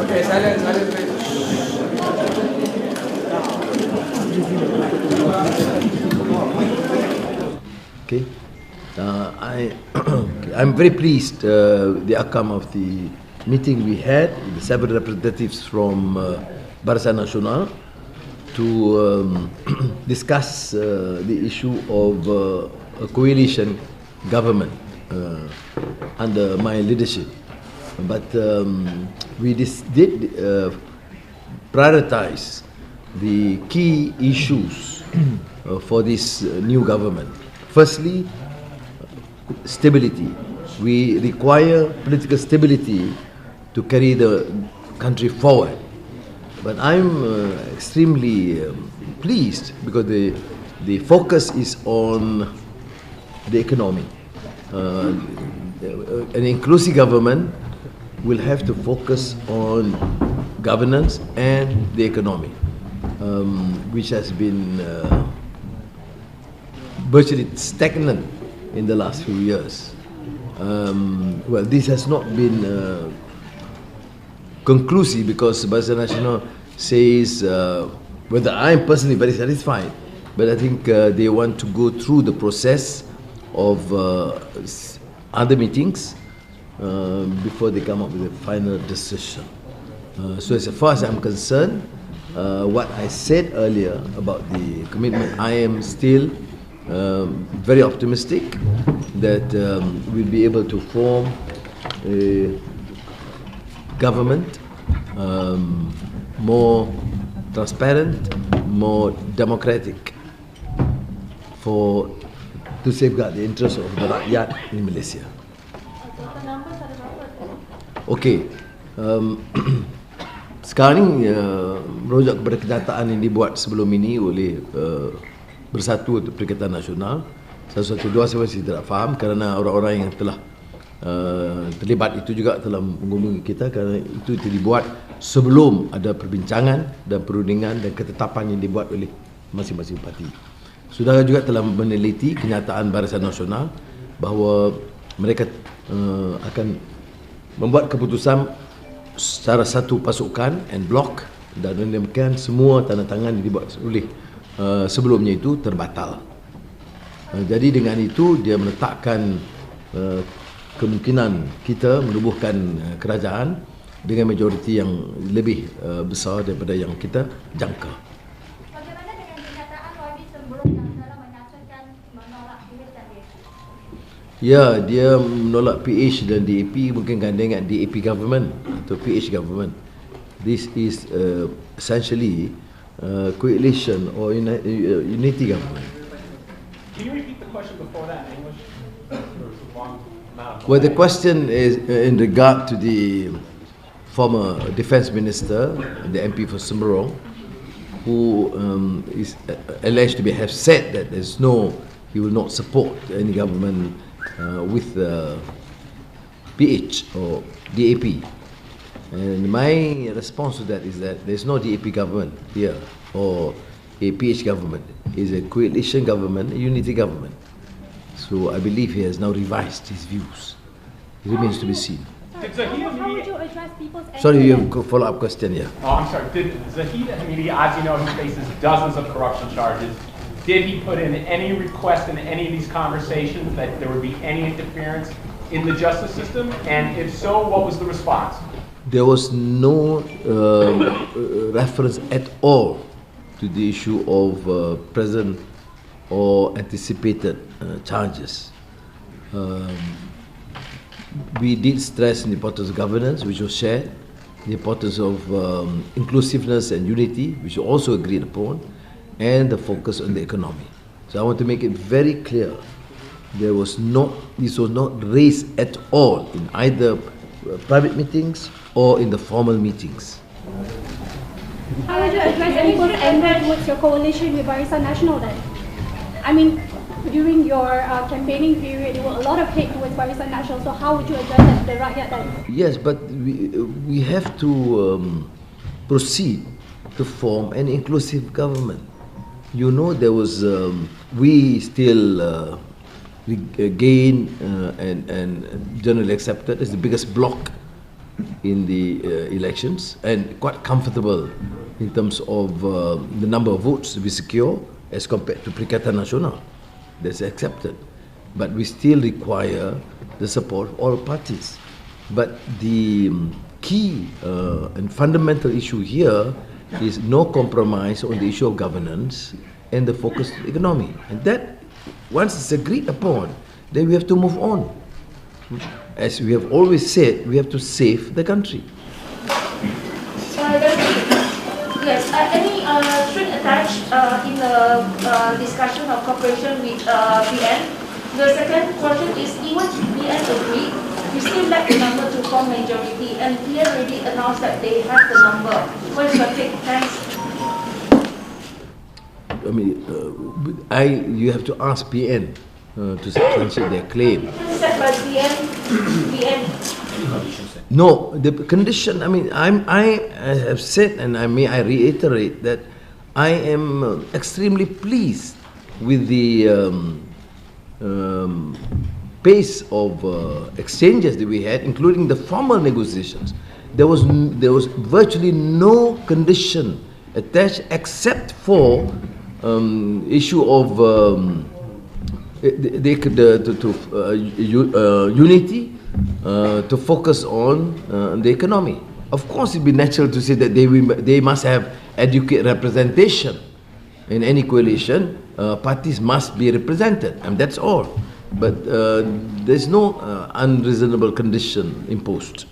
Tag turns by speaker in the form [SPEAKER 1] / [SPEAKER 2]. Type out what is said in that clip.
[SPEAKER 1] Okay, silence.
[SPEAKER 2] Okay, I'm very pleased the outcome of the meeting we had with several representatives from Barisan Nasional to discuss the issue of a coalition government under my leadership. But we did prioritize the key issues for this new government. Firstly, stability. We require political stability to carry the country forward. But I'm extremely pleased because the focus is on the economy. An inclusive government will have to focus on governance and the economy, which has been virtually stagnant in the last few years. Well, this has not been conclusive because Barisan Nasional says, whether I'm personally very satisfied, but I think they want to go through the process of other meetings before they come up with a final decision. So as far as I'm concerned, what I said earlier about the commitment, I am still very optimistic that we'll be able to form a government more transparent, more democratic to safeguard the interests of the rakyat in Malaysia. Okay, sekarang ni merujuk kepada kenyataan yang dibuat sebelum ini oleh Bersatu untuk Perikatan Nasional. Satu dua saya masih tidak faham kerana orang-orang yang telah terlibat itu juga telah menghubungi kita kerana itu dibuat sebelum ada perbincangan dan perundingan dan ketetapan yang dibuat oleh masing-masing parti. Saudara juga telah meneliti kenyataan Barisan Nasional bahawa mereka akan membuat keputusan secara satu pasukan and block dan demikian semua tanda tangan yang dibuat oleh sebelumnya itu terbatal. Jadi dengan itu dia meletakkan kemungkinan kita menubuhkan kerajaan dengan majoriti yang lebih besar daripada yang kita jangka.
[SPEAKER 3] Bagaimana dengan kenyataan YB sebelum yang dalam menyatakan menolak PH dan DAP?
[SPEAKER 2] Ya, dia menolak PH dan DAP mungkin gandeng dengan DAP government atau PH government. This is essentially coalition or unity government.
[SPEAKER 1] Can you repeat the question before that in English?
[SPEAKER 2] Well, the question is in regard to the former defense minister, the MP for Semerong, who is alleged to have said that he will not support any government with PH or DAP. And my response to that is that there's no DAP government here or a PH government. It's a coalition government, a unity government. So I believe he has now revised his views. It remains to be seen.
[SPEAKER 3] How would you address people's anger?
[SPEAKER 2] Sorry, you have a follow-up question here.
[SPEAKER 1] Oh, I'm sorry. Did Zahid Hamidi, as you know, he faces dozens of corruption charges. Did he put in any request in any of these conversations that there would be any interference in the justice system? And if so, what was the response?
[SPEAKER 2] There was no reference at all to the issue of present or anticipated charges. We did stress the importance of governance, which was shared, the importance of inclusiveness and unity, which was also agreed upon, and the focus on the economy. So I want to make it very clear, this was not raised at all in either private meetings or in the formal meetings.
[SPEAKER 3] How would you address people's anger towards your coalition with Barisan Nasional then? I mean, during your campaigning period, there were a lot of hate towards Barisan Nasional, so how would you address that, the rakyat then?
[SPEAKER 2] Yes, but we have to proceed to form an inclusive government. You know, there was, we still gain and generally accepted as the biggest bloc in the elections and quite comfortable in terms of the number of votes we secure as compared to Perikatan Nasional. That's accepted. But we still require the support of all parties. But the key and fundamental issue here is no compromise on the issue of governance and the focus on the economy. And that, once it's agreed upon, then we have to move on. As we have always said, we have to save the country.
[SPEAKER 4] Yes, any string attached in the discussion of cooperation with BN? The second question is, even BN agreed, we still lack the number to form majority, and BN already announced that they have the number. What is your take? Thanks.
[SPEAKER 2] I mean, you have to ask PN to substantiate their claim.
[SPEAKER 4] Set by BN.
[SPEAKER 2] No, the condition. I mean, I have said, and I reiterate that I am extremely pleased with the pace of exchanges that we had, including the formal negotiations. There was virtually no condition attached except for issue of unity. To focus on the economy. Of course, it'd be natural to say that they must have adequate representation. In any coalition, parties must be represented, and that's all. But there's no unreasonable condition imposed.